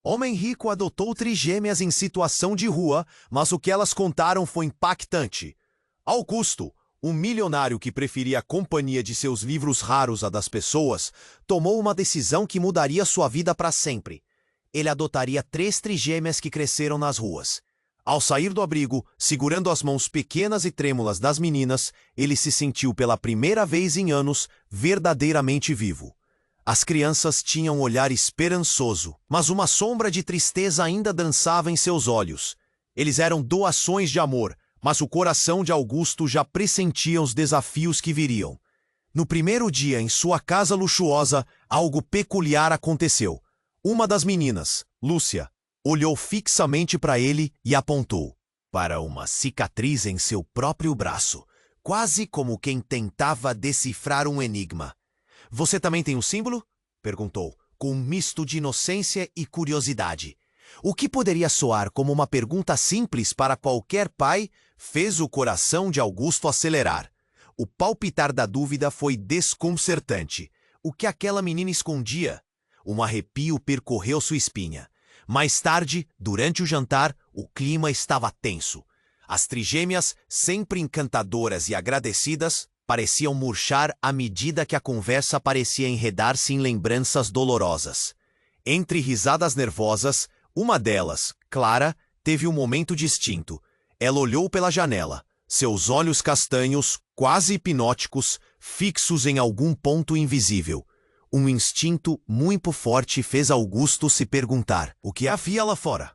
Homem rico adotou trigêmeas em situação de rua, mas o que elas contaram foi impactante. Augusto, um milionário que preferia a companhia de seus livros raros à das pessoas, tomou uma decisão que mudaria sua vida para sempre. Ele adotaria 3 trigêmeas que cresceram nas ruas. Ao sair do abrigo, segurando as mãos pequenas e trêmulas das meninas, ele se sentiu pela primeira vez em anos verdadeiramente vivo. As crianças tinham um olhar esperançoso, mas uma sombra de tristeza ainda dançava em seus olhos. Eles eram doações de amor, mas o coração de Augusto já pressentia os desafios que viriam. No primeiro dia, em sua casa luxuosa, algo peculiar aconteceu. Uma das meninas, Lúcia, olhou fixamente para ele e apontou para uma cicatriz em seu próprio braço, quase como quem tentava decifrar um enigma. "Você também tem um símbolo?" perguntou, com um misto de inocência e curiosidade. O que poderia soar como uma pergunta simples para qualquer pai fez o coração de Augusto acelerar. O palpitar da dúvida foi desconcertante. O que aquela menina escondia? Um arrepio percorreu sua espinha. Mais tarde, durante o jantar, o clima estava tenso. As trigêmeas, sempre encantadoras e agradecidas, pareciam murchar à medida que a conversa parecia enredar-se em lembranças dolorosas. Entre risadas nervosas, uma delas, Clara, teve um momento distinto. Ela olhou pela janela, seus olhos castanhos, quase hipnóticos, fixos em algum ponto invisível. Um instinto muito forte fez Augusto se perguntar o que havia lá fora.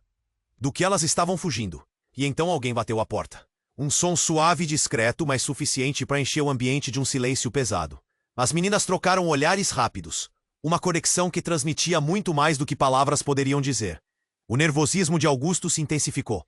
Do que elas estavam fugindo. E então alguém bateu à porta. Um som suave e discreto, mas suficiente para encher o ambiente de um silêncio pesado. As meninas trocaram olhares rápidos. Uma conexão que transmitia muito mais do que palavras poderiam dizer. O nervosismo de Augusto se intensificou.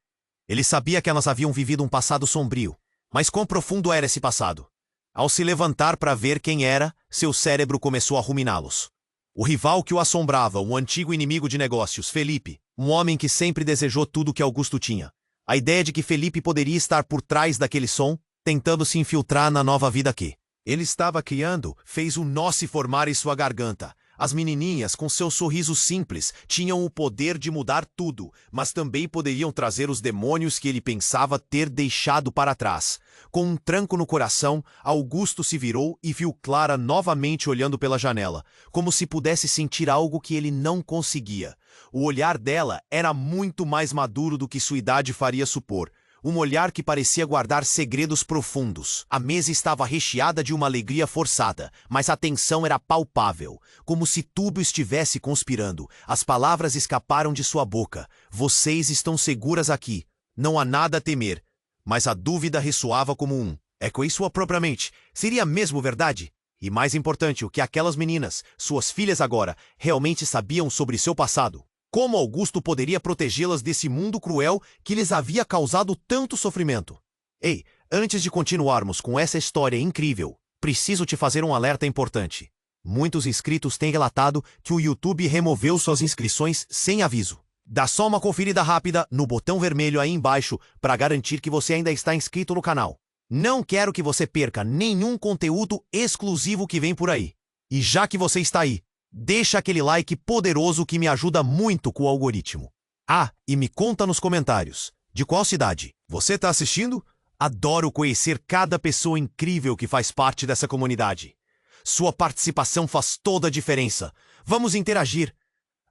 Ele sabia que elas haviam vivido um passado sombrio. Mas quão profundo era esse passado? Ao se levantar para ver quem era, seu cérebro começou a ruminá-los. O rival que o assombrava, o antigo inimigo de negócios, Felipe, um homem que sempre desejou tudo que Augusto tinha. A ideia de que Felipe poderia estar por trás daquele som, tentando se infiltrar na nova vida que ele estava criando, fez um nó se formar em sua garganta. As menininhas, com seu sorriso simples, tinham o poder de mudar tudo, mas também poderiam trazer os demônios que ele pensava ter deixado para trás. Com um tranco no coração, Augusto se virou e viu Clara novamente olhando pela janela, como se pudesse sentir algo que ele não conseguia. O olhar dela era muito mais maduro do que sua idade faria supor. Um olhar que parecia guardar segredos profundos. A mesa estava recheada de uma alegria forçada, mas a tensão era palpável, como se tudo estivesse conspirando. As palavras escaparam de sua boca. "Vocês estão seguras aqui. Não há nada a temer." Mas a dúvida ressoava como um eco em sua própria mente. Seria mesmo verdade? E mais importante, o que aquelas meninas, suas filhas agora, realmente sabiam sobre seu passado? Como Augusto poderia protegê-las desse mundo cruel que lhes havia causado tanto sofrimento? Ei, antes de continuarmos com essa história incrível, preciso te fazer um alerta importante. Muitos inscritos têm relatado que o YouTube removeu suas inscrições sem aviso. Dá só uma conferida rápida no botão vermelho aí embaixo para garantir que você ainda está inscrito no canal. Não quero que você perca nenhum conteúdo exclusivo que vem por aí. E já que você está aí, deixa aquele like poderoso que me ajuda muito com o algoritmo. Ah, e me conta nos comentários, de qual cidade você está assistindo? Adoro conhecer cada pessoa incrível que faz parte dessa comunidade. Sua participação faz toda a diferença. Vamos interagir.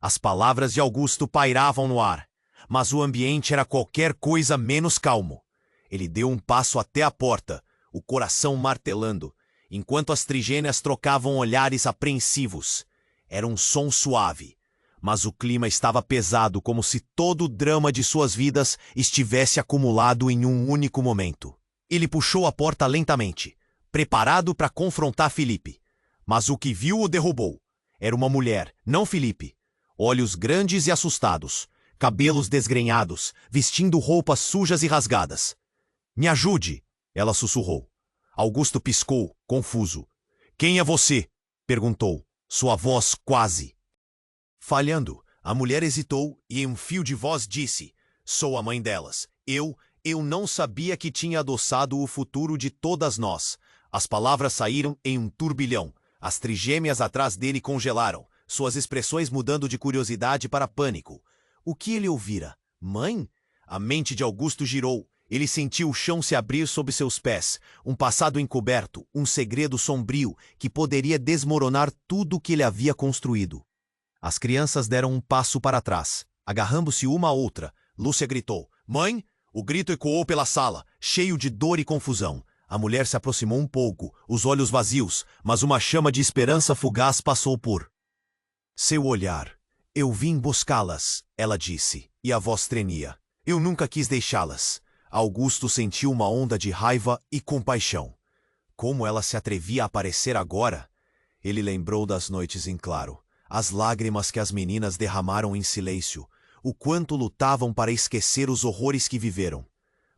As palavras de Augusto pairavam no ar, mas o ambiente era qualquer coisa menos calmo. Ele deu um passo até a porta, o coração martelando, enquanto as trigêmeas trocavam olhares apreensivos. Era um som suave, mas o clima estava pesado, como se todo o drama de suas vidas estivesse acumulado em um único momento. Ele puxou a porta lentamente, preparado para confrontar Felipe. Mas o que viu o derrubou. Era uma mulher, não Felipe. Olhos grandes e assustados, cabelos desgrenhados, vestindo roupas sujas e rasgadas. "Me ajude!" ela sussurrou. Augusto piscou, confuso. "Quem é você?" perguntou. Sua voz quase falhando. A mulher hesitou e em um fio de voz disse: "Sou a mãe delas. Eu não sabia que tinha adoçado o futuro de todas nós." As palavras saíram em um turbilhão. As trigêmeas atrás dele congelaram, suas expressões mudando de curiosidade para pânico. O que ele ouvira? Mãe? A mente de Augusto girou. Ele sentiu o chão se abrir sob seus pés, um passado encoberto, um segredo sombrio que poderia desmoronar tudo o que ele havia construído. As crianças deram um passo para trás, agarrando-se uma à outra. Lúcia gritou: "Mãe!" O grito ecoou pela sala, cheio de dor e confusão. A mulher se aproximou um pouco, os olhos vazios, mas uma chama de esperança fugaz passou por seu olhar. "Eu vim buscá-las", ela disse, e a voz tremia. "Eu nunca quis deixá-las." Augusto sentiu uma onda de raiva e compaixão. Como ela se atrevia a aparecer agora? Ele lembrou das noites em claro, as lágrimas que as meninas derramaram em silêncio, o quanto lutavam para esquecer os horrores que viveram.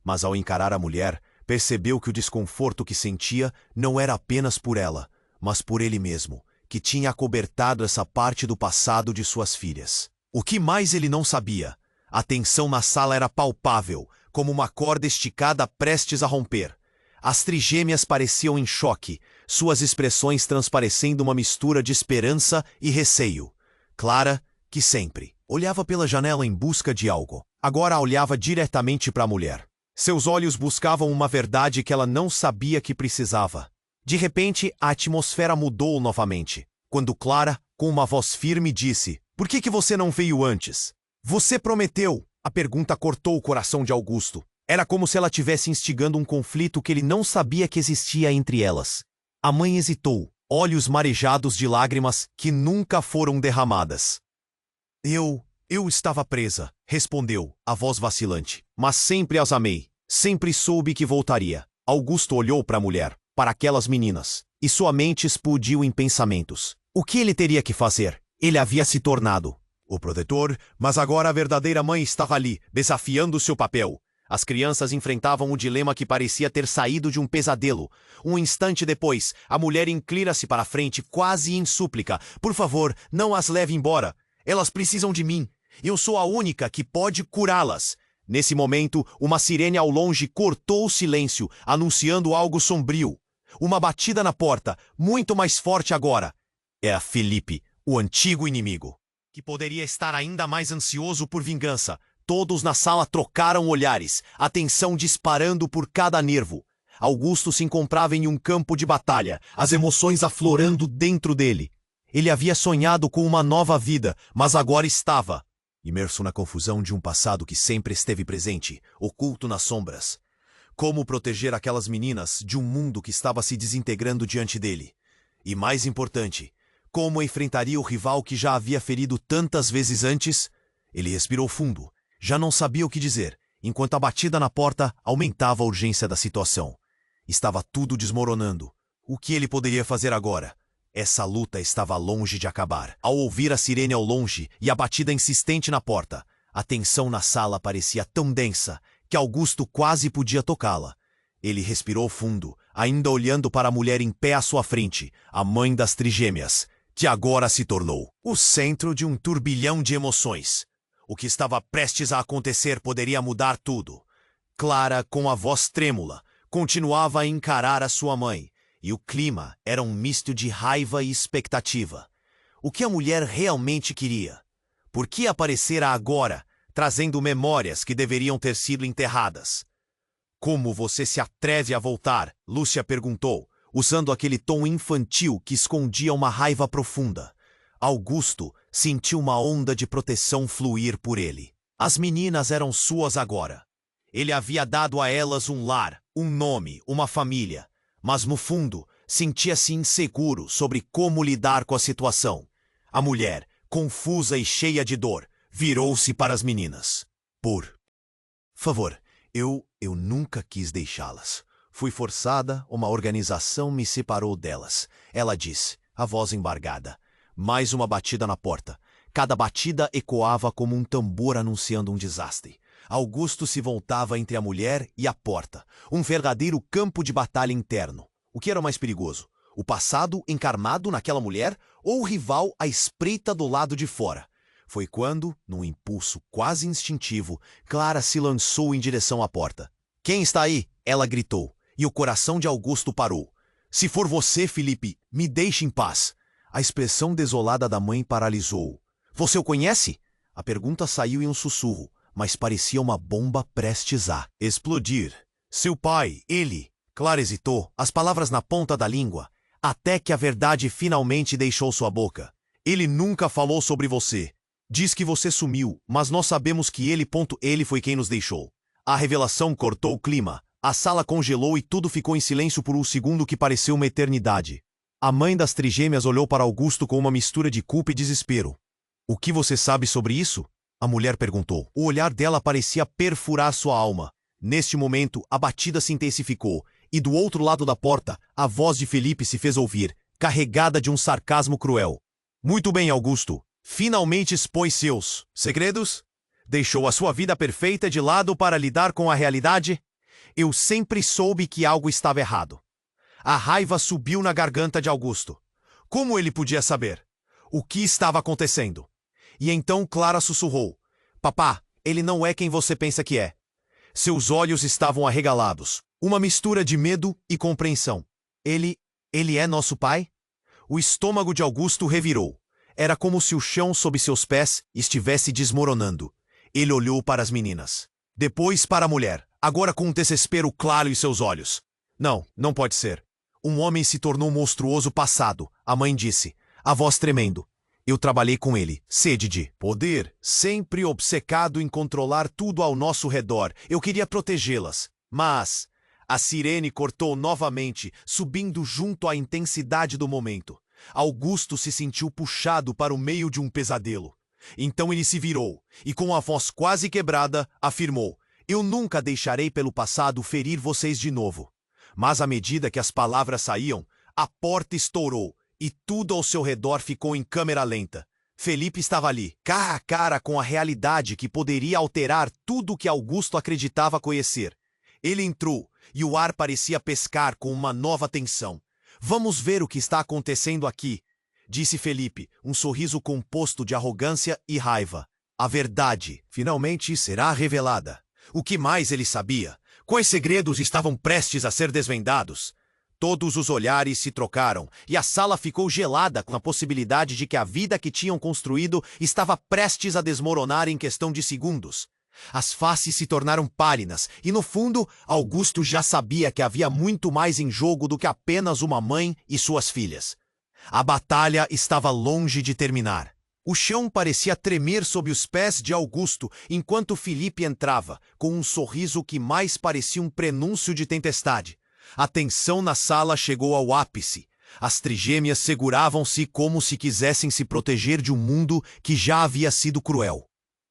Mas ao encarar a mulher, percebeu que o desconforto que sentia não era apenas por ela, mas por ele mesmo, que tinha acobertado essa parte do passado de suas filhas. O que mais ele não sabia? A tensão na sala era palpável, como uma corda esticada prestes a romper. As trigêmeas pareciam em choque, suas expressões transparecendo uma mistura de esperança e receio. Clara, que sempre olhava pela janela em busca de algo, agora olhava diretamente para a mulher. Seus olhos buscavam uma verdade que ela não sabia que precisava. De repente, a atmosfera mudou novamente, quando Clara, com uma voz firme, disse: "Por que você não veio antes?" "Você prometeu." A pergunta cortou o coração de Augusto. Era como se ela tivesse instigando um conflito que ele não sabia que existia entre elas. A mãe hesitou, olhos marejados de lágrimas que nunca foram derramadas. Eu estava presa", respondeu, a voz vacilante. "Mas sempre as amei. Sempre soube que voltaria." Augusto olhou para a mulher, para aquelas meninas, e sua mente explodiu em pensamentos. O que ele teria que fazer? Ele havia se tornado o protetor, mas agora a verdadeira mãe estava ali, desafiando seu papel. As crianças enfrentavam o dilema que parecia ter saído de um pesadelo. Um instante depois, a mulher inclina-se para a frente, quase em súplica: "Por favor, não as leve embora. Elas precisam de mim. Eu sou a única que pode curá-las." Nesse momento, uma sirene ao longe cortou o silêncio, anunciando algo sombrio. Uma batida na porta, muito mais forte agora. Era Felipe, o antigo inimigo, que poderia estar ainda mais ansioso por vingança. Todos na sala trocaram olhares, a tensão disparando por cada nervo. Augusto se encontrava em um campo de batalha, as emoções aflorando dentro dele. Ele havia sonhado com uma nova vida, mas agora estava imerso na confusão de um passado que sempre esteve presente, oculto nas sombras. Como proteger aquelas meninas de um mundo que estava se desintegrando diante dele? E mais importante, como enfrentaria o rival que já havia ferido tantas vezes antes? Ele respirou fundo. Já não sabia o que dizer, enquanto a batida na porta aumentava a urgência da situação. Estava tudo desmoronando. O que ele poderia fazer agora? Essa luta estava longe de acabar. Ao ouvir a sirene ao longe e a batida insistente na porta, a tensão na sala parecia tão densa que Augusto quase podia tocá-la. Ele respirou fundo, ainda olhando para a mulher em pé à sua frente, a mãe das trigêmeas, que agora se tornou o centro de um turbilhão de emoções. O que estava prestes a acontecer poderia mudar tudo. Clara, com a voz trêmula, continuava a encarar a sua mãe, e o clima era um misto de raiva e expectativa. O que a mulher realmente queria? Por que aparecera agora, trazendo memórias que deveriam ter sido enterradas? "Como você se atreve a voltar?" Lúcia perguntou, usando aquele tom infantil que escondia uma raiva profunda. Augusto sentiu uma onda de proteção fluir por ele. As meninas eram suas agora. Ele havia dado a elas um lar, um nome, uma família. Mas no fundo, sentia-se inseguro sobre como lidar com a situação. A mulher, confusa e cheia de dor, virou-se para as meninas. "Por favor, eu nunca quis deixá-las. Fui forçada, uma organização me separou delas", ela disse, a voz embargada. Mais uma batida na porta. Cada batida ecoava como um tambor anunciando um desastre. Augusto se voltava entre a mulher e a porta, um verdadeiro campo de batalha interno. O que era mais perigoso? O passado encarnado naquela mulher ou o rival à espreita do lado de fora? Foi quando, num impulso quase instintivo, Clara se lançou em direção à porta. "Quem está aí?" ela gritou, e o coração de Augusto parou. "Se for você, Felipe, me deixe em paz." A expressão desolada da mãe paralisou-o. "Você o conhece?" A pergunta saiu em um sussurro, mas parecia uma bomba prestes a explodir. Seu pai, ele... Clara hesitou, as palavras na ponta da língua, até que a verdade finalmente deixou sua boca. Ele nunca falou sobre você. Diz que você sumiu, mas nós sabemos que ele foi quem nos deixou. A revelação cortou o clima. A sala congelou e tudo ficou em silêncio por um segundo que pareceu uma eternidade. A mãe das trigêmeas olhou para Augusto com uma mistura de culpa e desespero. O que você sabe sobre isso? A mulher perguntou. O olhar dela parecia perfurar sua alma. Neste momento, a batida se intensificou, e do outro lado da porta, a voz de Felipe se fez ouvir, carregada de um sarcasmo cruel. Muito bem, Augusto. Finalmente expôs seus segredos? Deixou a sua vida perfeita de lado para lidar com a realidade? Eu sempre soube que algo estava errado. A raiva subiu na garganta de Augusto. Como ele podia saber? O que estava acontecendo? E então Clara sussurrou. Papá, ele não é quem você pensa que é. Seus olhos estavam arregalados. Uma mistura de medo e compreensão. Ele é nosso pai? O estômago de Augusto revirou. Era como se o chão sob seus pés estivesse desmoronando. Ele olhou para as meninas. Depois para a mulher, agora com um desespero claro em seus olhos. Não pode ser. Um homem se tornou monstruoso passado, a mãe disse, a voz tremendo. Eu trabalhei com ele, sede de poder, sempre obcecado em controlar tudo ao nosso redor. Eu queria protegê-las. Mas a sirene cortou novamente, subindo junto à intensidade do momento. Augusto se sentiu puxado para o meio de um pesadelo. Então ele se virou e, com a voz quase quebrada, afirmou: Eu nunca deixarei pelo passado ferir vocês de novo. Mas à medida que as palavras saíam, a porta estourou e tudo ao seu redor ficou em câmera lenta. Felipe estava ali, cara a cara com a realidade que poderia alterar tudo o que Augusto acreditava conhecer. Ele entrou e o ar parecia pescar com uma nova tensão. Vamos ver o que está acontecendo aqui, disse Felipe, um sorriso composto de arrogância e raiva. A verdade, finalmente, será revelada. O que mais ele sabia? Quais segredos estavam prestes a ser desvendados? Todos os olhares se trocaram e a sala ficou gelada com a possibilidade de que a vida que tinham construído estava prestes a desmoronar em questão de segundos. As faces se tornaram pálidas e, no fundo, Augusto já sabia que havia muito mais em jogo do que apenas uma mãe e suas filhas. A batalha estava longe de terminar. O chão parecia tremer sob os pés de Augusto enquanto Felipe entrava, com um sorriso que mais parecia um prenúncio de tempestade. A tensão na sala chegou ao ápice. As trigêmeas seguravam-se como se quisessem se proteger de um mundo que já havia sido cruel.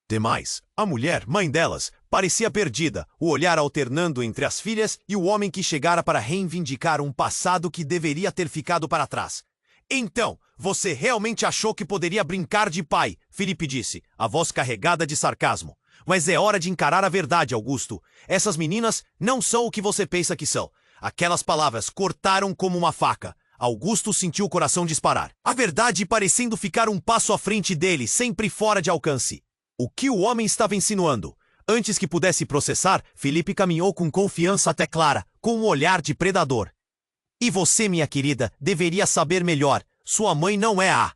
Demais, a mulher, mãe delas, parecia perdida, o olhar alternando entre as filhas e o homem que chegara para reivindicar um passado que deveria ter ficado para trás. Então, você realmente achou que poderia brincar de pai, Felipe disse, a voz carregada de sarcasmo. Mas é hora de encarar a verdade, Augusto. Essas meninas não são o que você pensa que são. Aquelas palavras cortaram como uma faca. Augusto sentiu o coração disparar. A verdade parecendo ficar um passo à frente dele, sempre fora de alcance. O que o homem estava insinuando? Antes que pudesse processar, Felipe caminhou com confiança até Clara, com um olhar de predador. E você, minha querida, deveria saber melhor. Sua mãe não é a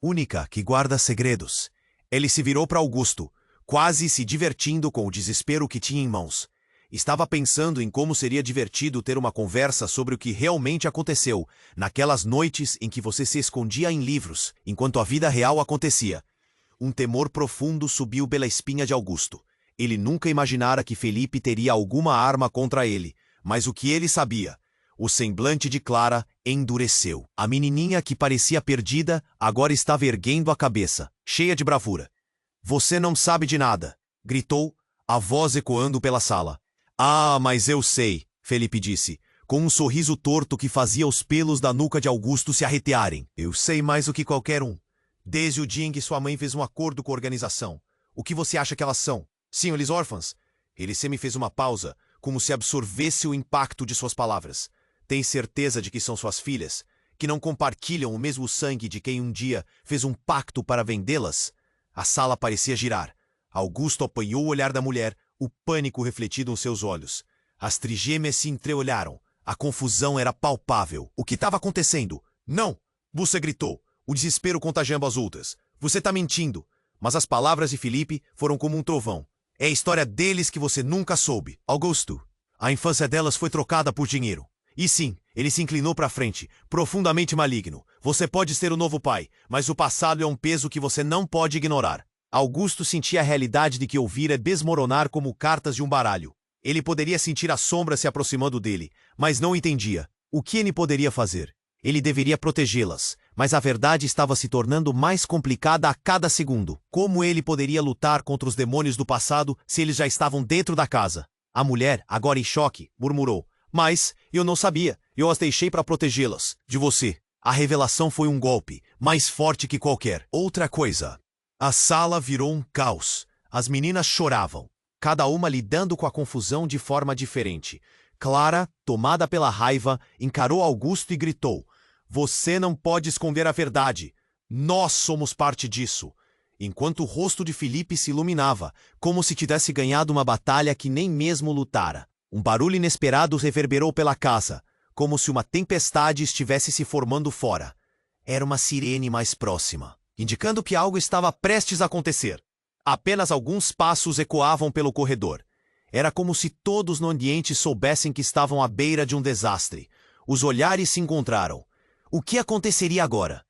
única que guarda segredos. Ele se virou para Augusto, quase se divertindo com o desespero que tinha em mãos. Estava pensando em como seria divertido ter uma conversa sobre o que realmente aconteceu, naquelas noites em que você se escondia em livros, enquanto a vida real acontecia. Um temor profundo subiu pela espinha de Augusto. Ele nunca imaginara que Felipe teria alguma arma contra ele, mas o que ele sabia? O semblante de Clara endureceu. A menininha que parecia perdida agora estava erguendo a cabeça, cheia de bravura. Você não sabe de nada, gritou, a voz ecoando pela sala. Ah, mas eu sei, Felipe disse, com um sorriso torto que fazia os pelos da nuca de Augusto se arrepiarem. Eu sei mais do que qualquer um. Desde o dia em que sua mãe fez um acordo com a organização. O que você acha que elas são? Simples órfãs? Ele me fez uma pausa, como se absorvesse o impacto de suas palavras. Tem certeza de que são suas filhas? Que não compartilham o mesmo sangue de quem um dia fez um pacto para vendê-las? A sala parecia girar. Augusto apanhou o olhar da mulher, o pânico refletido em seus olhos. As trigêmeas se entreolharam. A confusão era palpável. O que estava acontecendo? Não! Você gritou. O desespero contagiando as outras. Você está mentindo. Mas as palavras de Felipe foram como um trovão. É a história deles que você nunca soube. Augusto, a infância delas foi trocada por dinheiro. E sim, ele se inclinou para frente, profundamente maligno. Você pode ser o novo pai, mas o passado é um peso que você não pode ignorar. Augusto sentia a realidade de que ouvira desmoronar como cartas de um baralho. Ele poderia sentir a sombra se aproximando dele, mas não entendia. O que ele poderia fazer? Ele deveria protegê-las, mas a verdade estava se tornando mais complicada a cada segundo. Como ele poderia lutar contra os demônios do passado se eles já estavam dentro da casa? A mulher, agora em choque, murmurou. Mas eu não sabia. Eu as deixei para protegê-las. De você. A revelação foi um golpe, mais forte que qualquer outra coisa. A sala virou um caos. As meninas choravam, cada uma lidando com a confusão de forma diferente. Clara, tomada pela raiva, encarou Augusto e gritou: Você não pode esconder a verdade. Nós somos parte disso. Enquanto o rosto de Felipe se iluminava, como se tivesse ganhado uma batalha que nem mesmo lutara. Um barulho inesperado reverberou pela casa, como se uma tempestade estivesse se formando fora. Era uma sirene mais próxima, indicando que algo estava prestes a acontecer. Apenas alguns passos ecoavam pelo corredor. Era como se todos no ambiente soubessem que estavam à beira de um desastre. Os olhares se encontraram. O que aconteceria agora?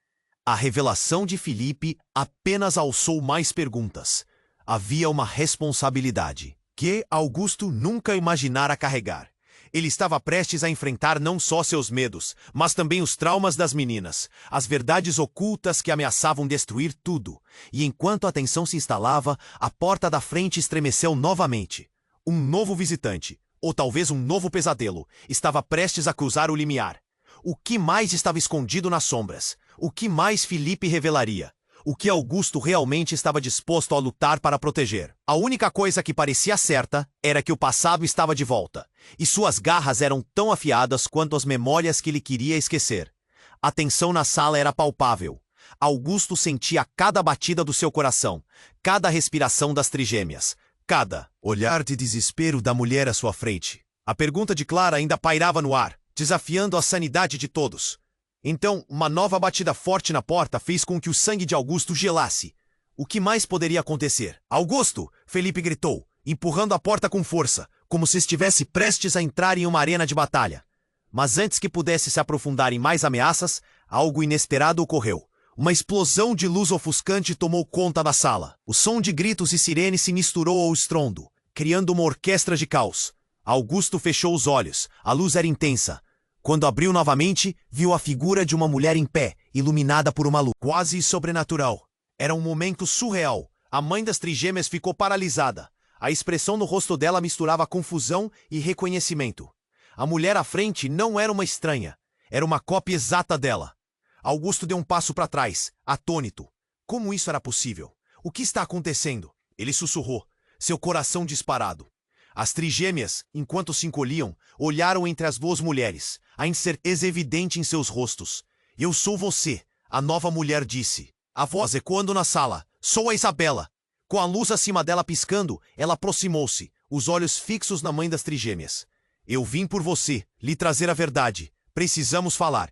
A revelação de Felipe apenas alçou mais perguntas. Havia uma responsabilidade que Augusto nunca imaginara carregar. Ele estava prestes a enfrentar não só seus medos, mas também os traumas das meninas, as verdades ocultas que ameaçavam destruir tudo. E enquanto a tensão se instalava, a porta da frente estremeceu novamente. Um novo visitante, ou talvez um novo pesadelo, estava prestes a cruzar o limiar. O que mais estava escondido nas sombras? O que mais Felipe revelaria? O que Augusto realmente estava disposto a lutar para proteger? A única coisa que parecia certa era que o passado estava de volta, e suas garras eram tão afiadas quanto as memórias que ele queria esquecer. A tensão na sala era palpável. Augusto sentia cada batida do seu coração, cada respiração das trigêmeas, cada olhar de desespero da mulher à sua frente. A pergunta de Clara ainda pairava no ar, desafiando a sanidade de todos. Então, uma nova batida forte na porta fez com que o sangue de Augusto gelasse. O que mais poderia acontecer? Augusto! Felipe gritou, empurrando a porta com força, como se estivesse prestes a entrar em uma arena de batalha. Mas antes que pudesse se aprofundar em mais ameaças, algo inesperado ocorreu. Uma explosão de luz ofuscante tomou conta da sala. O som de gritos e sirenes se misturou ao estrondo, criando uma orquestra de caos. Augusto fechou os olhos. A luz era intensa. Quando abriu novamente, viu a figura de uma mulher em pé, iluminada por uma luz quase sobrenatural. Era um momento surreal. A mãe das trigêmeas ficou paralisada. A expressão no rosto dela misturava confusão e reconhecimento. A mulher à frente não era uma estranha. Era uma cópia exata dela. Augusto deu um passo para trás, atônito. Como isso era possível? O que está acontecendo? Ele sussurrou, seu coração disparado. As trigêmeas, enquanto se encolhiam, olharam entre as duas mulheres, a incerteza evidente em seus rostos. Eu sou você, a nova mulher disse. A voz ecoando na sala. Sou a Isabela. Com a luz acima dela piscando, ela aproximou-se, os olhos fixos na mãe das trigêmeas. Eu vim por você, lhe trazer a verdade. Precisamos falar.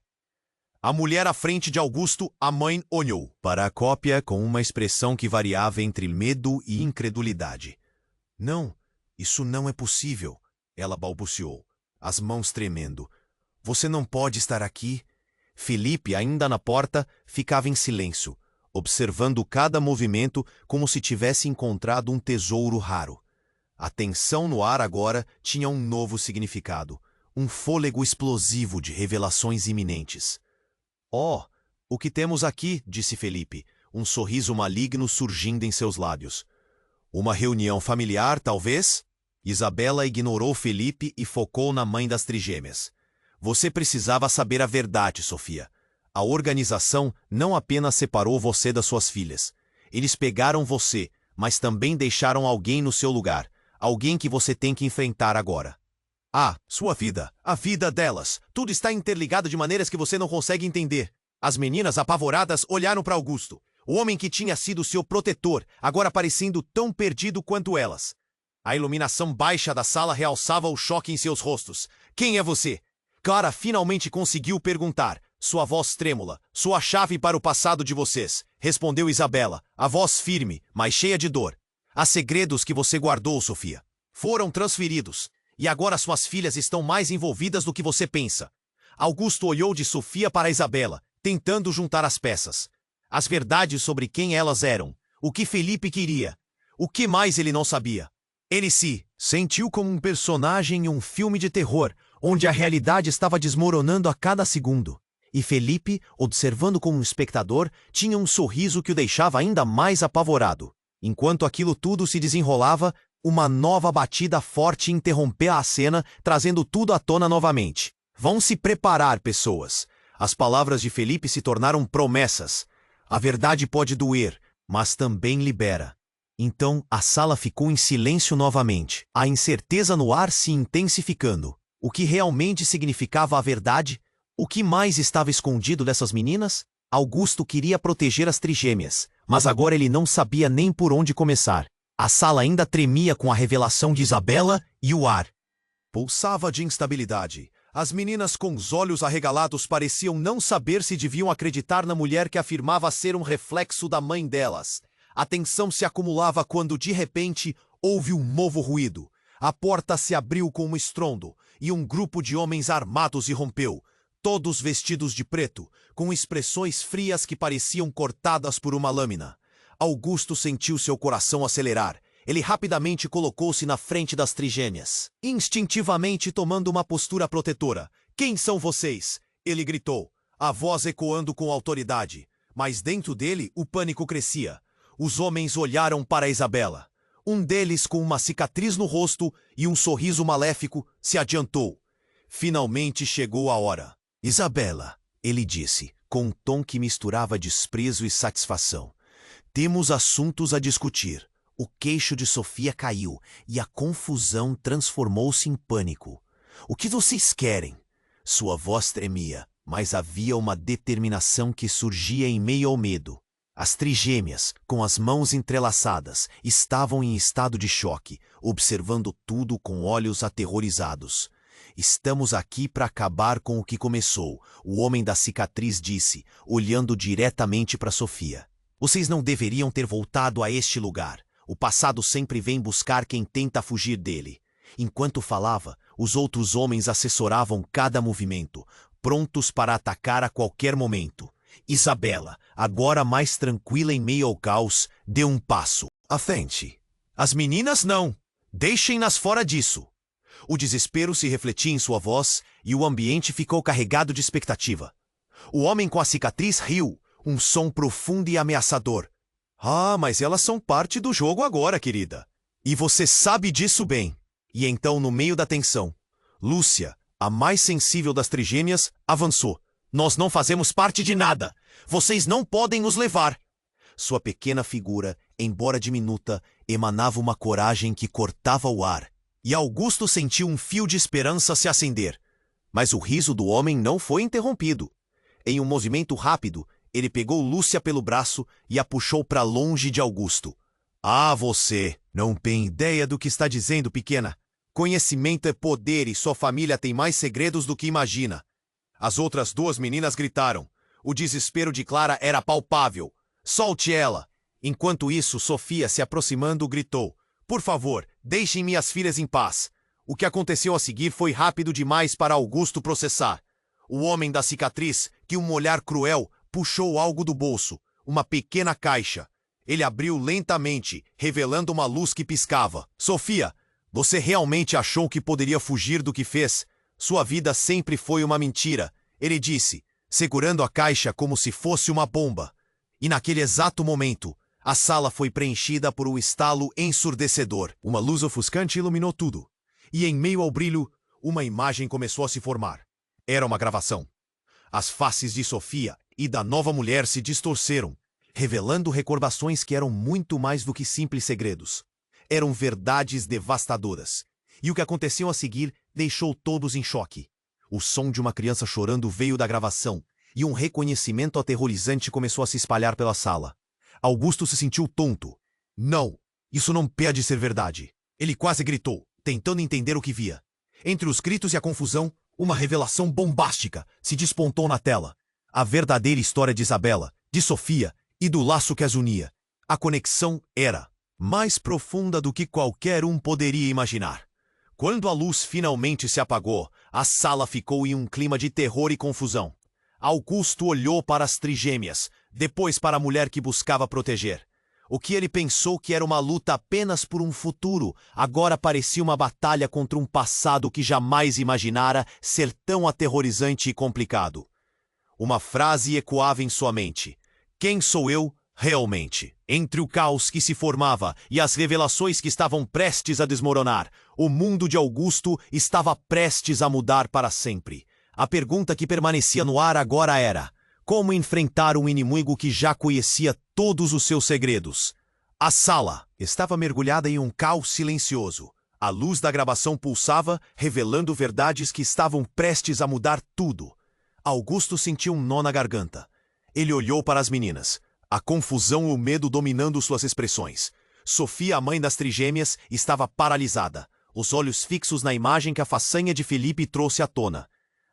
A mulher à frente de Augusto, a mãe, olhou para a cópia com uma expressão que variava entre medo e incredulidade. Não. Isso não é possível, ela balbuciou, as mãos tremendo. Você não pode estar aqui. Felipe, ainda na porta, ficava em silêncio, observando cada movimento como se tivesse encontrado um tesouro raro. A tensão no ar agora tinha um novo significado, um fôlego explosivo de revelações iminentes. Oh, o que temos aqui, disse Felipe, um sorriso maligno surgindo em seus lábios. Uma reunião familiar, talvez? Isabela ignorou Felipe e focou na mãe das trigêmeas. Você precisava saber a verdade, Sofia. A organização não apenas separou você das suas filhas. Eles pegaram você, mas também deixaram alguém no seu lugar. Alguém que você tem que enfrentar agora. Ah, sua vida, a vida delas. Tudo está interligado de maneiras que você não consegue entender. As meninas apavoradas olharam para Augusto. O homem que tinha sido seu protetor, agora parecendo tão perdido quanto elas. A iluminação baixa da sala realçava o choque em seus rostos. Quem é você? Clara finalmente conseguiu perguntar. Sua voz trêmula. Sua chave para o passado de vocês, respondeu Isabela, a voz firme, mas cheia de dor. Há segredos que você guardou, Sofia. Foram transferidos, e agora suas filhas estão mais envolvidas do que você pensa. Augusto olhou de Sofia para Isabela, tentando juntar as peças. As verdades sobre quem elas eram, o que Felipe queria, o que mais ele não sabia. Ele se sentiu como um personagem em um filme de terror, onde a realidade estava desmoronando a cada segundo. E Felipe, observando como um espectador, tinha um sorriso que o deixava ainda mais apavorado. Enquanto aquilo tudo se desenrolava, uma nova batida forte interrompeu a cena, trazendo tudo à tona novamente. Vão se preparar, pessoas. As palavras de Felipe se tornaram promessas. A verdade pode doer, mas também libera. Então, a sala ficou em silêncio novamente, a incerteza no ar se intensificando. O que realmente significava a verdade? O que mais estava escondido dessas meninas? Augusto queria proteger as trigêmeas, mas agora ele não sabia nem por onde começar. A sala ainda tremia com a revelação de Isabela e o ar pulsava de instabilidade. As meninas com os olhos arregalados pareciam não saber se deviam acreditar na mulher que afirmava ser um reflexo da mãe delas. A tensão se acumulava quando, de repente, houve um novo ruído. A porta se abriu com um estrondo, e um grupo de homens armados irrompeu, todos vestidos de preto, com expressões frias que pareciam cortadas por uma lâmina. Augusto sentiu seu coração acelerar. Ele rapidamente colocou-se na frente das trigêmeas, instintivamente tomando uma postura protetora. "Quem são vocês?" ele gritou, a voz ecoando com autoridade. Mas dentro dele o pânico crescia. Os homens olharam para Isabela. Um deles, com uma cicatriz no rosto e um sorriso maléfico, se adiantou. Finalmente chegou a hora. "Isabela", ele disse, com um tom que misturava desprezo e satisfação. "Temos assuntos a discutir." O queixo de Sofia caiu e a confusão transformou-se em pânico. "O que vocês querem?" Sua voz tremia, mas havia uma determinação que surgia em meio ao medo. As trigêmeas, com as mãos entrelaçadas, estavam em estado de choque, observando tudo com olhos aterrorizados. "Estamos aqui para acabar com o que começou", o homem da cicatriz disse, olhando diretamente para Sofia. "Vocês não deveriam ter voltado a este lugar. O passado sempre vem buscar quem tenta fugir dele." Enquanto falava, os outros homens assessoravam cada movimento, prontos para atacar a qualquer momento. Isabela, agora mais tranquila em meio ao caos, deu um passo à frente. "As meninas não! Deixem-nas fora disso!" O desespero se refletia em sua voz e o ambiente ficou carregado de expectativa. O homem com a cicatriz riu, um som profundo e ameaçador. "Ah, mas elas são parte do jogo agora, querida. E você sabe disso bem." E então, no meio da tensão, Lúcia, a mais sensível das trigêmeas, avançou. "Nós não fazemos parte de nada. Vocês não podem nos levar." Sua pequena figura, embora diminuta, emanava uma coragem que cortava o ar. E Augusto sentiu um fio de esperança se acender. Mas o riso do homem não foi interrompido. Em um movimento rápido, ele pegou Lúcia pelo braço e a puxou para longe de Augusto. "Ah, você não tem ideia do que está dizendo, pequena. Conhecimento é poder e sua família tem mais segredos do que imagina." As outras duas meninas gritaram. O desespero de Clara era palpável. "Solte ela!" Enquanto isso, Sofia, se aproximando, gritou. "Por favor, deixem minhas filhas em paz." O que aconteceu a seguir foi rápido demais para Augusto processar. O homem da cicatriz, que um olhar cruel, puxou algo do bolso, uma pequena caixa. Ele abriu lentamente, revelando uma luz que piscava. "Sofia, você realmente achou que poderia fugir do que fez? Sua vida sempre foi uma mentira", ele disse, segurando a caixa como se fosse uma bomba. E naquele exato momento, a sala foi preenchida por um estalo ensurdecedor. Uma luz ofuscante iluminou tudo. E em meio ao brilho, uma imagem começou a se formar. Era uma gravação. As faces de Sofia e da nova mulher se distorceram, revelando recordações que eram muito mais do que simples segredos. Eram verdades devastadoras. E o que aconteceu a seguir deixou todos em choque. O som de uma criança chorando veio da gravação, e um reconhecimento aterrorizante começou a se espalhar pela sala. Augusto se sentiu tonto. "Não, isso não pode ser verdade." Ele quase gritou, tentando entender o que via. Entre os gritos e a confusão, uma revelação bombástica se despontou na tela. A verdadeira história de Isabela, de Sofia e do laço que as unia. A conexão era mais profunda do que qualquer um poderia imaginar. Quando a luz finalmente se apagou, a sala ficou em um clima de terror e confusão. Augusto olhou para as trigêmeas, depois para a mulher que buscava proteger. O que ele pensou que era uma luta apenas por um futuro, agora parecia uma batalha contra um passado que jamais imaginara ser tão aterrorizante e complicado. Uma frase ecoava em sua mente: quem sou eu realmente? Entre o caos que se formava e as revelações que estavam prestes a desmoronar, o mundo de Augusto estava prestes a mudar para sempre. A pergunta que permanecia no ar agora era: como enfrentar um inimigo que já conhecia todos os seus segredos? A sala estava mergulhada em um caos silencioso. A luz da gravação pulsava, revelando verdades que estavam prestes a mudar tudo. Augusto sentiu um nó na garganta. Ele olhou para as meninas, a confusão e o medo dominando suas expressões. Sofia, a mãe das trigêmeas, estava paralisada, os olhos fixos na imagem que a façanha de Felipe trouxe à tona.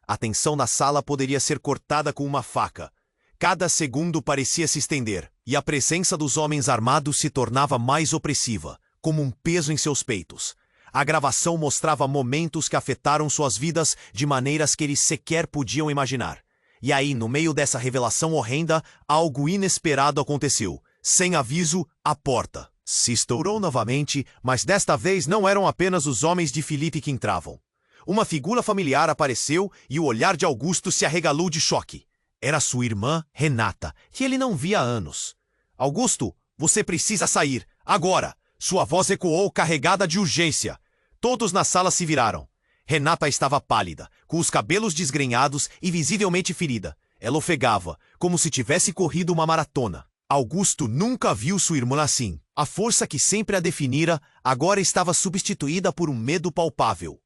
A tensão na sala poderia ser cortada com uma faca. Cada segundo parecia se estender, e a presença dos homens armados se tornava mais opressiva, como um peso em seus peitos. A gravação mostrava momentos que afetaram suas vidas de maneiras que eles sequer podiam imaginar. E aí, no meio dessa revelação horrenda, algo inesperado aconteceu. Sem aviso, a porta se estourou novamente, mas desta vez não eram apenas os homens de Felipe que entravam. Uma figura familiar apareceu e o olhar de Augusto se arregalou de choque. Era sua irmã, Renata, que ele não via há anos. Augusto, você precisa sair, agora! Sua voz ecoou carregada de urgência. Todos na sala se viraram. Renata estava pálida, com os cabelos desgrenhados e visivelmente ferida. Ela ofegava, como se tivesse corrido uma maratona. Augusto nunca viu sua irmã assim. A força que sempre a definira agora estava substituída por um medo palpável.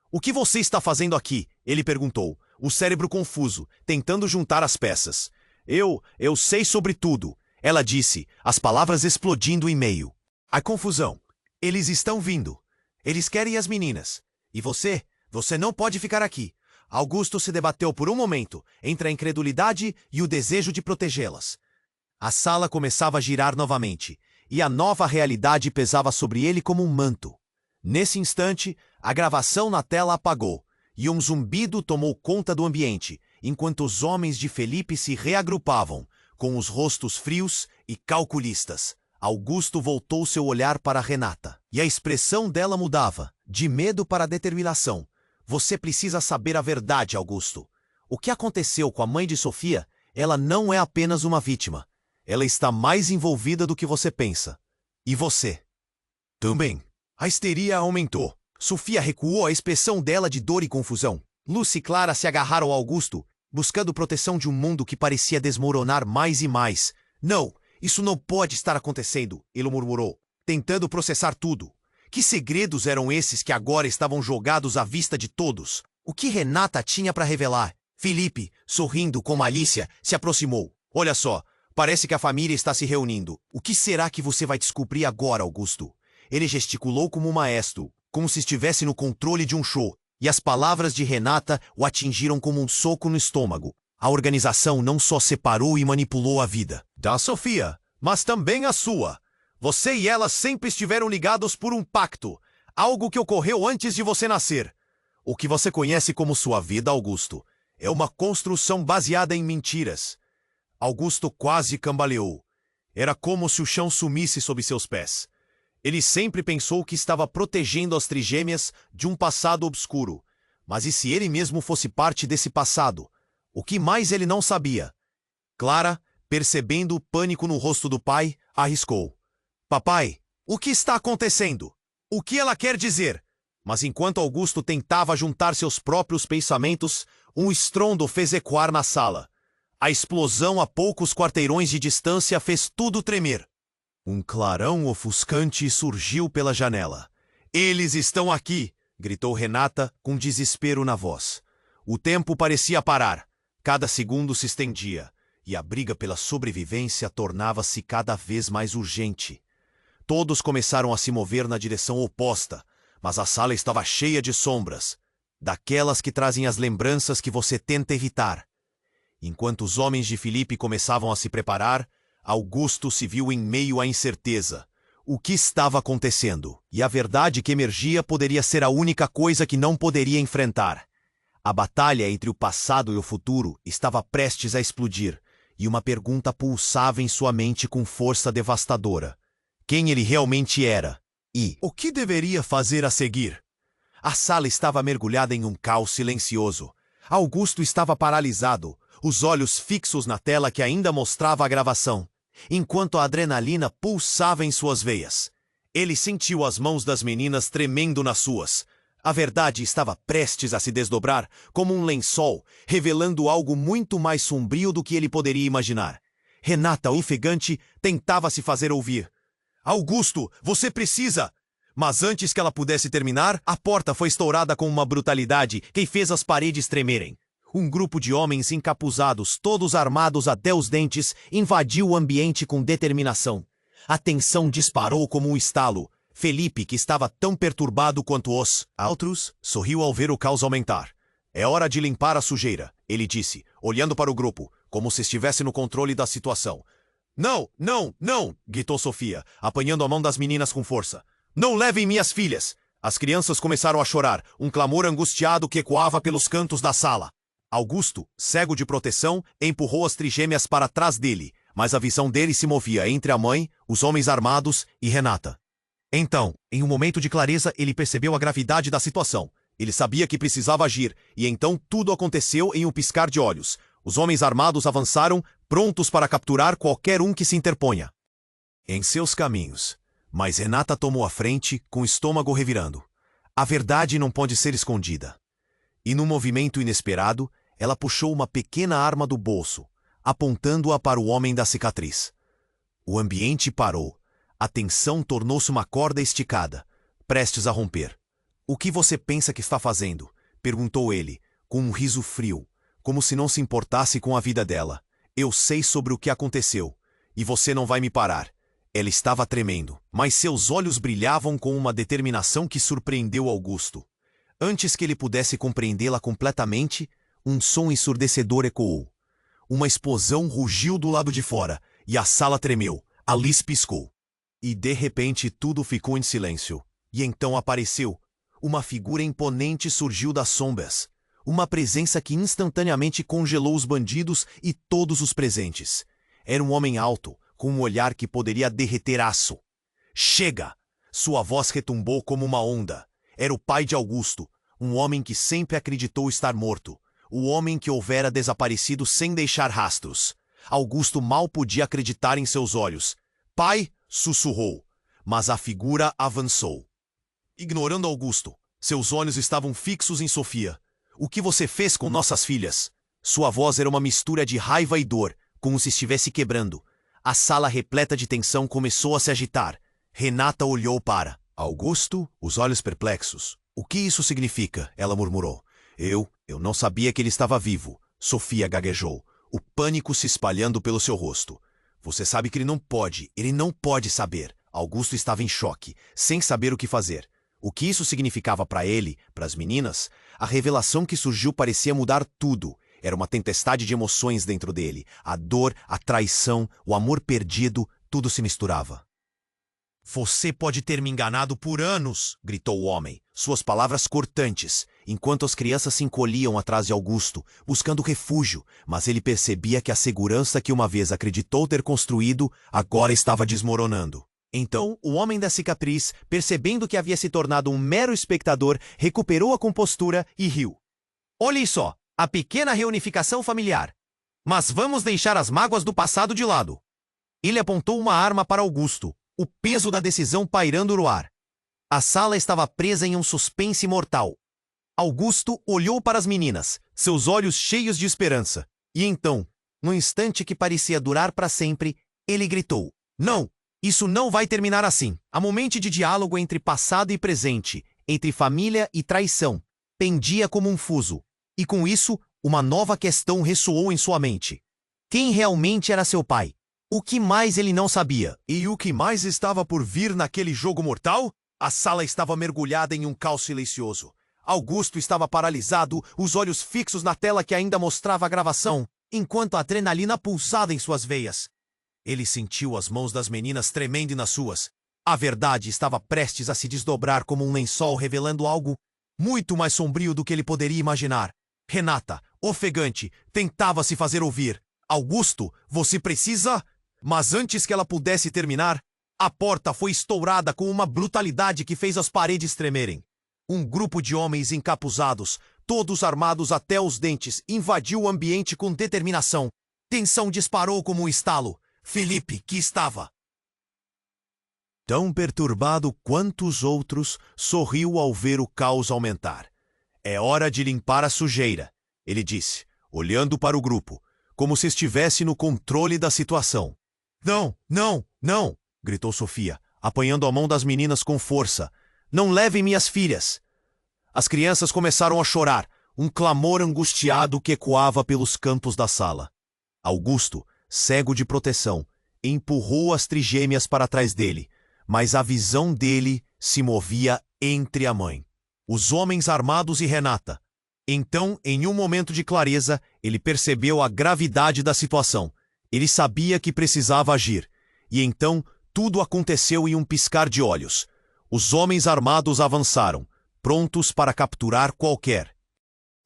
O que você está fazendo aqui? Ele perguntou, o cérebro confuso, tentando juntar as peças. Eu sei sobre tudo, ela disse, as palavras explodindo em meio. A confusão. Eles estão vindo. Eles querem as meninas. E você não pode ficar aqui. Augusto se debateu por um momento entre a incredulidade e o desejo de protegê-las. A sala começava a girar novamente, e a nova realidade pesava sobre ele como um manto. Nesse instante, a gravação na tela apagou, e um zumbido tomou conta do ambiente, enquanto os homens de Felipe se reagrupavam, com os rostos frios e calculistas. Augusto voltou seu olhar para Renata, e a expressão dela mudava, de medo para determinação. Você precisa saber a verdade, Augusto. O que aconteceu com a mãe de Sofia, ela não é apenas uma vítima. Ela está mais envolvida do que você pensa. E você? Também. A histeria aumentou. Sofia recuou, a expressão dela de dor e confusão. Luz e Clara se agarraram a Augusto, buscando proteção de um mundo que parecia desmoronar mais e mais. Não, isso não pode estar acontecendo, ele murmurou, tentando processar tudo. Que segredos eram esses que agora estavam jogados à vista de todos? O que Renata tinha para revelar? Felipe, sorrindo com malícia, se aproximou. Olha só, parece que a família está se reunindo. O que será que você vai descobrir agora, Augusto? Ele gesticulou como um maestro, como se estivesse no controle de um show, e as palavras de Renata o atingiram como um soco no estômago. A organização não só separou e manipulou a vida da Sofia, mas também a sua. Você e ela sempre estiveram ligados por um pacto, algo que ocorreu antes de você nascer. O que você conhece como sua vida, Augusto, é uma construção baseada em mentiras. Augusto quase cambaleou. Era como se o chão sumisse sob seus pés. Ele sempre pensou que estava protegendo as trigêmeas de um passado obscuro. Mas e se ele mesmo fosse parte desse passado? O que mais ele não sabia? Clara, percebendo o pânico no rosto do pai, arriscou. Papai, o que está acontecendo? O que ela quer dizer? Mas enquanto Augusto tentava juntar seus próprios pensamentos, um estrondo fez ecoar na sala. A explosão a poucos quarteirões de distância fez tudo tremer. Um clarão ofuscante surgiu pela janela. Eles estão aqui! Gritou Renata com desespero na voz. O tempo parecia parar. Cada segundo se estendia, e a briga pela sobrevivência tornava-se cada vez mais urgente. Todos começaram a se mover na direção oposta, mas a sala estava cheia de sombras, daquelas que trazem as lembranças que você tenta evitar. Enquanto os homens de Filipe começavam a se preparar, Augusto se viu em meio à incerteza. O que estava acontecendo? E a verdade que emergia poderia ser a única coisa que não poderia enfrentar. A batalha entre o passado e o futuro estava prestes a explodir, e uma pergunta pulsava em sua mente com força devastadora. Quem ele realmente era? E o que deveria fazer a seguir? A sala estava mergulhada em um caos silencioso. Augusto estava paralisado, os olhos fixos na tela que ainda mostrava a gravação, enquanto a adrenalina pulsava em suas veias. Ele sentiu as mãos das meninas tremendo nas suas. A verdade estava prestes a se desdobrar como um lençol, revelando algo muito mais sombrio do que ele poderia imaginar. Renata, ofegante, tentava se fazer ouvir. Augusto, você precisa! Mas antes que ela pudesse terminar, a porta foi estourada com uma brutalidade que fez as paredes tremerem. Um grupo de homens encapuzados, todos armados até os dentes, invadiu o ambiente com determinação. A tensão disparou como um estalo. Felipe, que estava tão perturbado quanto os outros, sorriu ao ver o caos aumentar. É hora de limpar a sujeira, ele disse, olhando para o grupo, como se estivesse no controle da situação. Não, não, não, gritou Sofia, apanhando a mão das meninas com força. Não levem minhas filhas! As crianças começaram a chorar, um clamor angustiado que ecoava pelos cantos da sala. Augusto, cego de proteção, empurrou as trigêmeas para trás dele, mas a visão dele se movia entre a mãe, os homens armados e Renata. Então, em um momento de clareza, ele percebeu a gravidade da situação. Ele sabia que precisava agir, e então tudo aconteceu em um piscar de olhos. Os homens armados avançaram, prontos para capturar qualquer um que se interponha em seus caminhos. Mas Renata tomou a frente, com o estômago revirando. A verdade não pode ser escondida. E num movimento inesperado, ela puxou uma pequena arma do bolso, apontando-a para o homem da cicatriz. O ambiente parou. A tensão tornou-se uma corda esticada, prestes a romper. O que você pensa que está fazendo? Perguntou ele, com um riso frio, como se não se importasse com a vida dela. Eu sei sobre o que aconteceu, e você não vai me parar. Ela estava tremendo, mas seus olhos brilhavam com uma determinação que surpreendeu Augusto. Antes que ele pudesse compreendê-la completamente, um som ensurdecedor ecoou. Uma explosão rugiu do lado de fora, e a sala tremeu. Alice piscou. E de repente tudo ficou em silêncio. E então apareceu. Uma figura imponente surgiu das sombras. Uma presença que instantaneamente congelou os bandidos e todos os presentes. Era um homem alto, com um olhar que poderia derreter aço. Chega! Sua voz retumbou como uma onda. Era o pai de Augusto, um homem que sempre acreditou estar morto. O homem que houvera desaparecido sem deixar rastros. Augusto mal podia acreditar em seus olhos. Pai, sussurrou, mas a figura avançou. Ignorando Augusto, seus olhos estavam fixos em Sofia. O que você fez com nossas filhas? Sua voz era uma mistura de raiva e dor, como se estivesse quebrando. A sala repleta de tensão começou a se agitar. Renata olhou para Augusto, os olhos perplexos. O que isso significa? Ela murmurou. Eu não sabia que ele estava vivo. Sofia gaguejou, o pânico se espalhando pelo seu rosto. Você sabe que ele não pode saber. Augusto estava em choque, sem saber o que fazer. O que isso significava para ele, para as meninas? A revelação que surgiu parecia mudar tudo. Era uma tempestade de emoções dentro dele. A dor, a traição, o amor perdido, tudo se misturava. Você pode ter me enganado por anos, gritou o homem, suas palavras cortantes, enquanto as crianças se encolhiam atrás de Augusto, buscando refúgio, mas ele percebia que a segurança que uma vez acreditou ter construído, agora estava desmoronando. Então, o homem da cicatriz, percebendo que havia se tornado um mero espectador, recuperou a compostura e riu. Olhe só, a pequena reunificação familiar. Mas vamos deixar as mágoas do passado de lado. Ele apontou uma arma para Augusto, o peso da decisão pairando no ar. A sala estava presa em um suspense mortal. Augusto olhou para as meninas, seus olhos cheios de esperança. E então, num instante que parecia durar para sempre, ele gritou: Não! Isso não vai terminar assim. A momento de diálogo entre passado e presente, entre família e traição, pendia como um fuso. E com isso, uma nova questão ressoou em sua mente. Quem realmente era seu pai? O que mais ele não sabia? E o que mais estava por vir naquele jogo mortal? A sala estava mergulhada em um caos silencioso. Augusto estava paralisado, os olhos fixos na tela que ainda mostrava a gravação. enquanto a adrenalina pulsava em suas veias. Ele sentiu as mãos das meninas tremendo nas suas. A verdade estava prestes a se desdobrar como um lençol, revelando algo muito mais sombrio do que ele poderia imaginar. Renata, ofegante, tentava se fazer ouvir. Augusto, você precisa... Mas antes que ela pudesse terminar, a porta foi estourada com uma brutalidade que fez as paredes tremerem. Um grupo de homens encapuzados, todos armados até os dentes, invadiu o ambiente com determinação. Tensão disparou como um estalo. Felipe, que estava tão perturbado quanto os outros, sorriu ao ver o caos aumentar. É hora de limpar a sujeira, ele disse, olhando para o grupo, como se estivesse no controle da situação. Não, não, não, gritou Sofia, apanhando a mão das meninas com força. Não levem minhas filhas. As crianças começaram a chorar, um clamor angustiado que ecoava pelos cantos da sala. Augusto, cego de proteção, empurrou as trigêmeas para trás dele, mas a visão dele se movia entre a mãe, os homens armados e Renata. Então, em um momento de clareza, ele percebeu a gravidade da situação. Ele sabia que precisava agir. E então, tudo aconteceu em um piscar de olhos. Os homens armados avançaram, prontos para capturar qualquer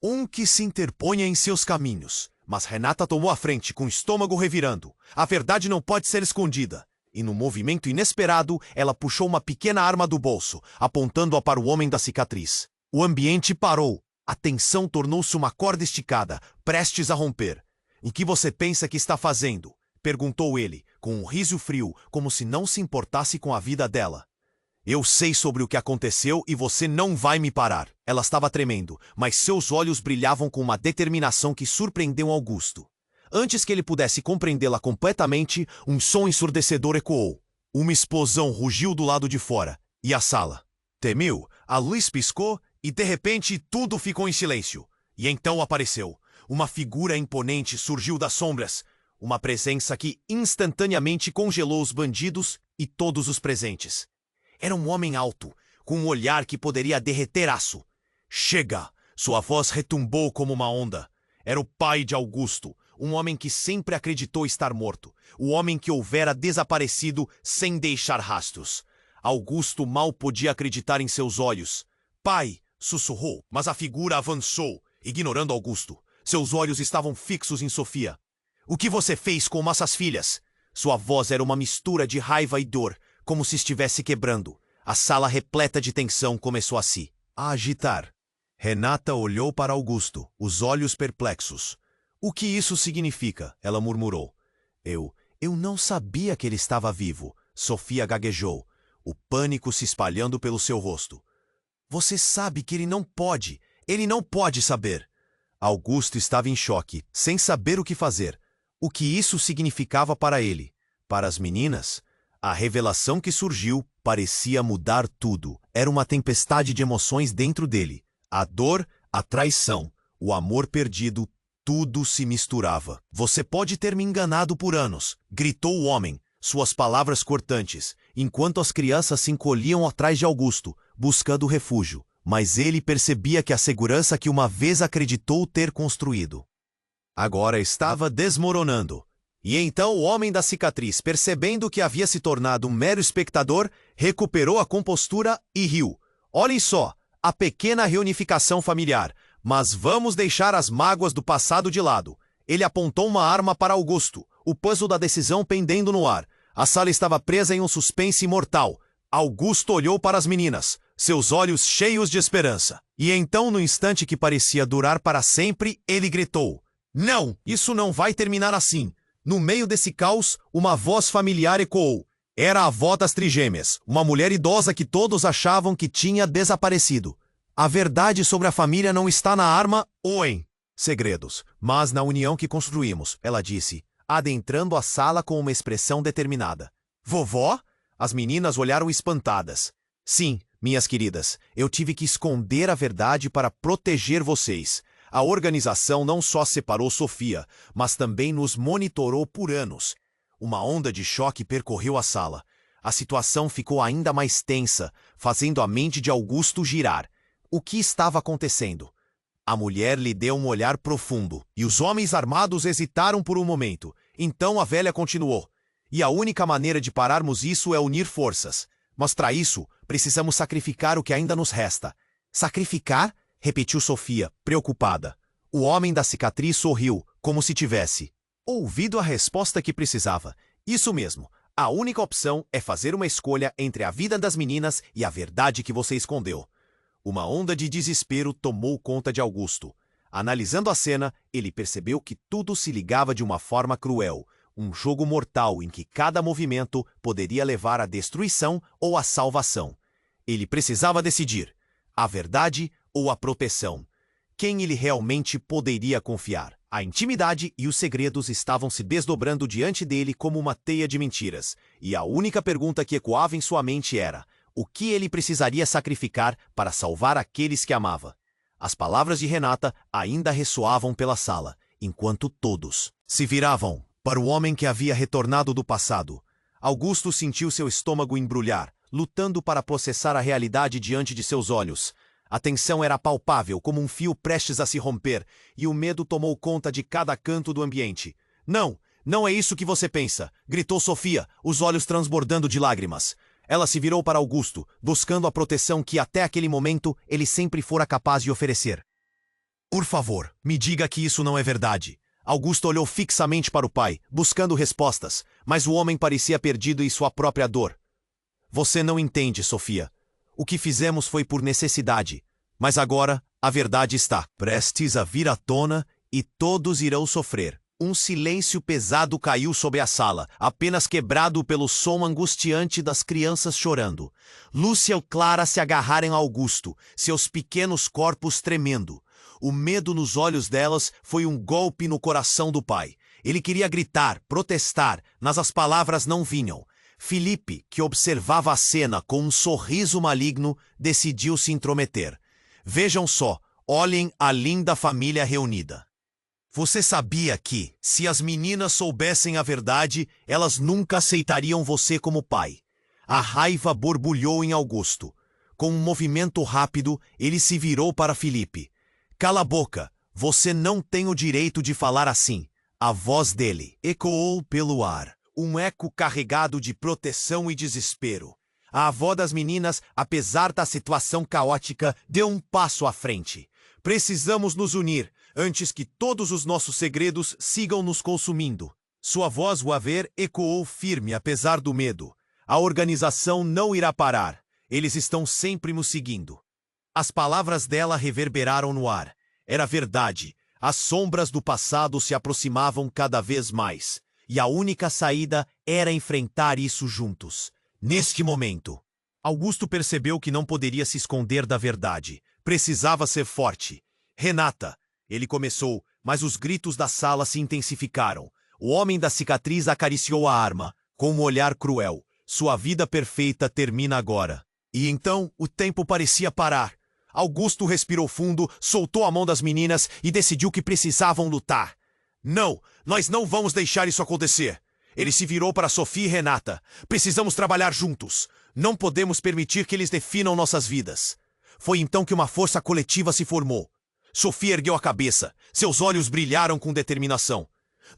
um que se interponha em seus caminhos. Mas Renata tomou a frente, com o estômago revirando. A verdade não pode ser escondida. E num movimento inesperado, ela puxou uma pequena arma do bolso, apontando-a para o homem da cicatriz. O ambiente parou. A tensão tornou-se uma corda esticada, prestes a romper. O que você pensa que está fazendo? Perguntou ele, com um riso frio, como se não se importasse com a vida dela. Eu sei sobre o que aconteceu e você não vai me parar. Ela estava tremendo, mas seus olhos brilhavam com uma determinação que surpreendeu Augusto. Antes que ele pudesse compreendê-la completamente, um som ensurdecedor ecoou. Uma explosão rugiu do lado de fora, e a sala tremeu, a luz piscou e de repente tudo ficou em silêncio. E então apareceu. Uma figura imponente surgiu das sombras, uma presença que instantaneamente congelou os bandidos e todos os presentes. Era um homem alto, com um olhar que poderia derreter aço. Chega! Sua voz retumbou como uma onda. Era o pai de Augusto, um homem que sempre acreditou estar morto, o homem que houvera desaparecido sem deixar rastros. Augusto mal podia acreditar em seus olhos. Pai! Sussurrou, mas a figura avançou, ignorando Augusto. Seus olhos estavam fixos em Sofia. O que você fez com nossas filhas? Sua voz era uma mistura de raiva e dor, como se estivesse quebrando. A sala repleta de tensão começou a se agitar. Renata olhou para Augusto, os olhos perplexos. O que isso significa? Ela murmurou. Eu não sabia que ele estava vivo. Sofia gaguejou, o pânico se espalhando pelo seu rosto. Você sabe que ele não pode saber. Augusto estava em choque, sem saber o que fazer. O que isso significava para ele? Para as meninas? A revelação que surgiu parecia mudar tudo. Era uma tempestade de emoções dentro dele. A dor, a traição, o amor perdido, tudo se misturava. Você pode ter me enganado por anos, gritou o homem, suas palavras cortantes, enquanto as crianças se encolhiam atrás de Augusto, buscando refúgio. Mas ele percebia que a segurança que uma vez acreditou ter construído agora estava desmoronando. E então o homem da cicatriz, percebendo que havia se tornado um mero espectador, recuperou a compostura e riu. Olhem só, a pequena reunificação familiar. Mas vamos deixar as mágoas do passado de lado. Ele apontou uma arma para Augusto, o puzzle da decisão pendendo no ar. A sala estava presa em um suspense mortal. Augusto olhou para as meninas, seus olhos cheios de esperança. E então, no instante que parecia durar para sempre, ele gritou: Não, isso não vai terminar assim. No meio desse caos, uma voz familiar ecoou. Era a avó das trigêmeas, uma mulher idosa que todos achavam que tinha desaparecido. A verdade sobre a família não está na arma ou em segredos, mas na união que construímos, ela disse, adentrando a sala com uma expressão determinada. Vovó? As meninas olharam espantadas. Sim, minhas queridas, eu tive que esconder a verdade para proteger vocês. A organização não só separou Sofia, mas também nos monitorou por anos. Uma onda de choque percorreu a sala. A situação ficou ainda mais tensa, fazendo a mente de Augusto girar. O que estava acontecendo? A mulher lhe deu um olhar profundo, e os homens armados hesitaram por um momento. Então a velha continuou: "E a única maneira de pararmos isso é unir forças. Mas para isso, precisamos sacrificar o que ainda nos resta." "Sacrificar?" repetiu Sofia, preocupada. O homem da cicatriz sorriu, como se tivesse ouvido a resposta que precisava. "Isso mesmo. A única opção é fazer uma escolha entre a vida das meninas e a verdade que você escondeu." Uma onda de desespero tomou conta de Augusto. Analisando a cena, ele percebeu que tudo se ligava de uma forma cruel. Um jogo mortal em que cada movimento poderia levar à destruição ou à salvação. Ele precisava decidir: a verdade ou a proteção. Quem ele realmente poderia confiar? A intimidade e os segredos estavam se desdobrando diante dele como uma teia de mentiras. E a única pergunta que ecoava em sua mente era: o que ele precisaria sacrificar para salvar aqueles que amava? As palavras de Renata ainda ressoavam pela sala, enquanto todos se viravam para o homem que havia retornado do passado. Augusto sentiu seu estômago embrulhar, lutando para processar a realidade diante de seus olhos. A tensão era palpável, como um fio prestes a se romper, e o medo tomou conta de cada canto do ambiente. "Não, não é isso que você pensa!" gritou Sofia, os olhos transbordando de lágrimas. Ela se virou para Augusto, buscando a proteção que até aquele momento ele sempre fora capaz de oferecer. "Por favor, me diga que isso não é verdade." Augusto olhou fixamente para o pai, buscando respostas, mas o homem parecia perdido em sua própria dor. "Você não entende, Sofia. O que fizemos foi por necessidade, mas agora a verdade está prestes a vir à tona e todos irão sofrer." Um silêncio pesado caiu sobre a sala, apenas quebrado pelo som angustiante das crianças chorando. Lúcia e Clara se agarraram a Augusto, seus pequenos corpos tremendo. O medo nos olhos delas foi um golpe no coração do pai. Ele queria gritar, protestar, mas as palavras não vinham. Felipe, que observava a cena com um sorriso maligno, decidiu se intrometer. "Vejam só, olhem a linda família reunida. Você sabia que, se as meninas soubessem a verdade, elas nunca aceitariam você como pai?" A raiva borbulhou em Augusto. Com um movimento rápido, ele se virou para Felipe. "Cala a boca, você não tem o direito de falar assim." A voz dele ecoou pelo ar, um eco carregado de proteção e desespero. A avó das meninas, apesar da situação caótica, deu um passo à frente. "Precisamos nos unir, antes que todos os nossos segredos sigam nos consumindo." Sua voz voaver ecoou firme apesar do medo. "A organização não irá parar. Eles estão sempre nos seguindo." As palavras dela reverberaram no ar. Era verdade. As sombras do passado se aproximavam cada vez mais. E a única saída era enfrentar isso juntos. Neste momento, Augusto percebeu que não poderia se esconder da verdade. Precisava ser forte. "Renata!" ele começou, mas os gritos da sala se intensificaram. O homem da cicatriz acariciou a arma, com um olhar cruel. "Sua vida perfeita termina agora." E então o tempo parecia parar. Augusto respirou fundo, soltou a mão das meninas e decidiu que precisavam lutar. "Não, nós não vamos deixar isso acontecer." Ele se virou para Sofia e Renata. "Precisamos trabalhar juntos. Não podemos permitir que eles definam nossas vidas." Foi então que uma força coletiva se formou. Sofia ergueu a cabeça. Seus olhos brilharam com determinação.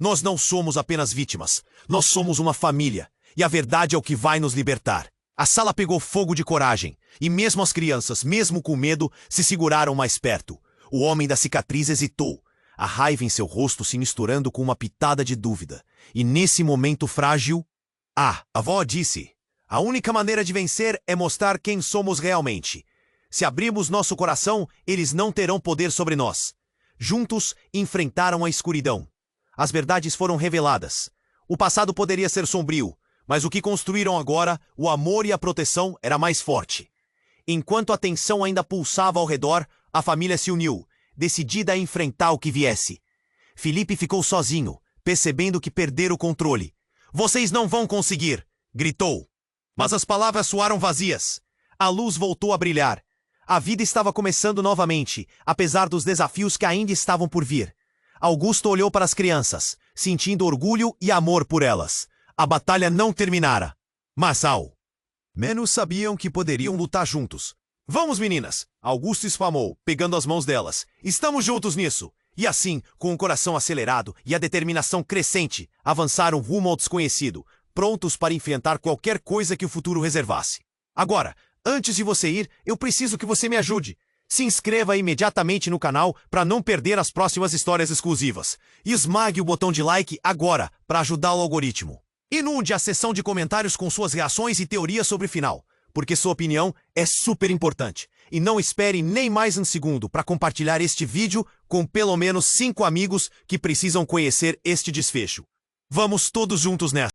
"Nós não somos apenas vítimas. Nós somos uma família. E a verdade é o que vai nos libertar." A sala pegou fogo de coragem. E mesmo as crianças, mesmo com medo, se seguraram mais perto. O homem da cicatriz hesitou. A raiva em seu rosto se misturando com uma pitada de dúvida. E nesse momento frágil... A avó disse: "A única maneira de vencer é mostrar quem somos realmente. Se abrirmos nosso coração, eles não terão poder sobre nós." Juntos, enfrentaram a escuridão. As verdades foram reveladas. O passado poderia ser sombrio, mas o que construíram agora, o amor e a proteção, era mais forte. Enquanto a tensão ainda pulsava ao redor, a família se uniu, decidida a enfrentar o que viesse. Felipe ficou sozinho, percebendo que perdera o controle. "Vocês não vão conseguir!" gritou. Mas as palavras soaram vazias. A luz voltou a brilhar. A vida estava começando novamente, apesar dos desafios que ainda estavam por vir. Augusto olhou para as crianças, sentindo orgulho e amor por elas. A batalha não terminara. Mas ao menos sabiam que poderiam lutar juntos. Vamos, meninas! Augusto exclamou, pegando as mãos delas. Estamos juntos nisso! E assim, com o coração acelerado e a determinação crescente, avançaram rumo ao desconhecido, prontos para enfrentar qualquer coisa que o futuro reservasse. Agora, antes de você ir, eu preciso que você me ajude. Se inscreva imediatamente no canal para não perder as próximas histórias exclusivas. E esmague o botão de like agora para ajudar o algoritmo. Inunde a seção de comentários com suas reações e teorias sobre o final, porque sua opinião é super importante. E não espere nem mais um segundo para compartilhar este vídeo com pelo menos 5 amigos que precisam conhecer este desfecho. Vamos todos juntos nessa!